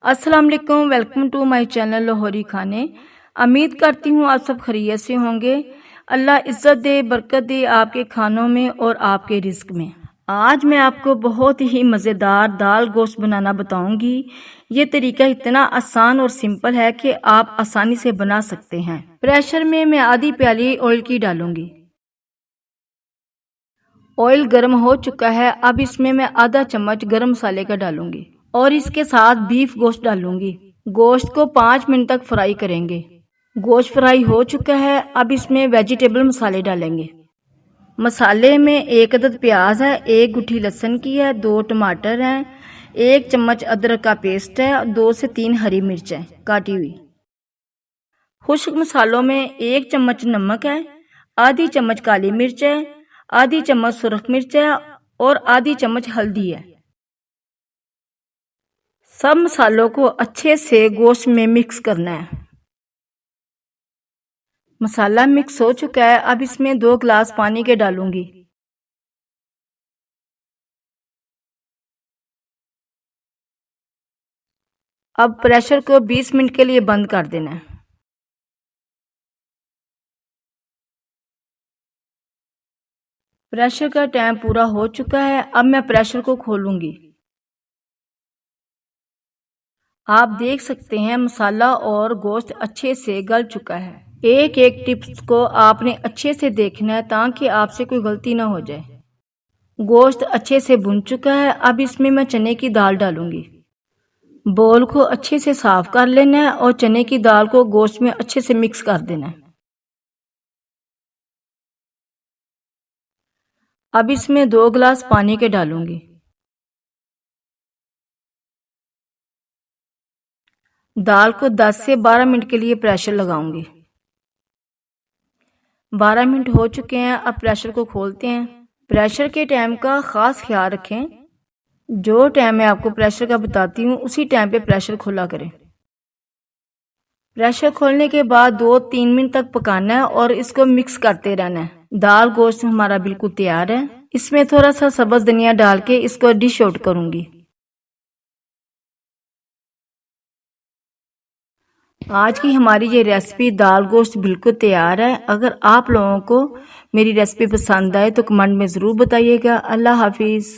अस्सलाम वालेकुम, welcome to my channel लाहौरी खाने। उम्मीद करती हूँ आप सब खैरियत से होंगे। अल्लाह इज़्ज़त दे, बरकत दे आपके खानों में और आपके रिस्क में। आज मैं आपको बहुत ही मज़ेदार दाल गोश्त बनाना बताऊंगी। ये तरीका इतना आसान और सिंपल है कि आप आसानी से बना सकते हैं। प्रेशर में मैं आधी प्याली ऑयल की डालूंगी। ऑयल गर्म हो चुका है। अब इसमें मैं आधा चम्मच गरम मसाले का डालूंगी और इसके साथ बीफ गोश्त डालूंगी। गोश्त को 5 मिनट तक फ्राई करेंगे। गोश्त फ्राई हो चुका है। अब इसमें वेजिटेबल मसाले डालेंगे। मसाले में 1 अदद प्याज है, 1 गुठी लहसुन की है, 2 टमाटर हैं, 1 चम्मच अदरक का पेस्ट है, 2 से 3 हरी मिर्च है काटी हुई। खुश्क मसालों में 1 चम्मच नमक है, आधी चम्मच काली मिर्च है, आधी चम्मच सुरख मिर्च है और आधी चम्मच हल्दी है। सब मसालों को अच्छे से गोश्त में मिक्स करना है। मसाला मिक्स हो चुका है। अब इसमें 2 गिलास पानी के डालूंगी। अब प्रेशर को 20 मिनट के लिए बंद कर देना है। प्रेशर का टाइम पूरा हो चुका है। अब मैं प्रेशर को खोलूंगी। आप देख सकते हैं मसाला और गोश्त अच्छे से गल चुका है। एक एक टिप्स को आपने अच्छे से देखना है ताकि आपसे कोई गलती ना हो जाए। गोश्त अच्छे से भुन चुका है। अब इसमें मैं चने की दाल डालूंगी। बोल को अच्छे से साफ कर लेना है और चने की दाल को गोश्त में अच्छे से मिक्स कर देना है। अब इसमें 2 गिलास पानी के डालूंगी। दाल को 10 से 12 मिनट के लिए प्रेशर लगाऊंगी। 12 मिनट हो चुके हैं। अब प्रेशर को खोलते हैं। प्रेशर के टाइम का ख़ास ख्याल रखें। जो टाइम मैं आपको प्रेशर का बताती हूँ उसी टाइम पे प्रेशर खोला करें। प्रेशर खोलने के बाद 2-3 मिनट तक पकाना है और इसको मिक्स करते रहना है। दाल गोश्त हमारा बिल्कुल तैयार है। इसमें थोड़ा सा सब्ज़ धनिया डाल के इसको डिश आउट करूँगी। आज की हमारी ये रेसिपी दाल गोश्त बिल्कुल तैयार है। अगर आप लोगों को मेरी रेसिपी पसंद आए तो कमेंट में ज़रूर बताइएगा। अल्लाह हाफिज़।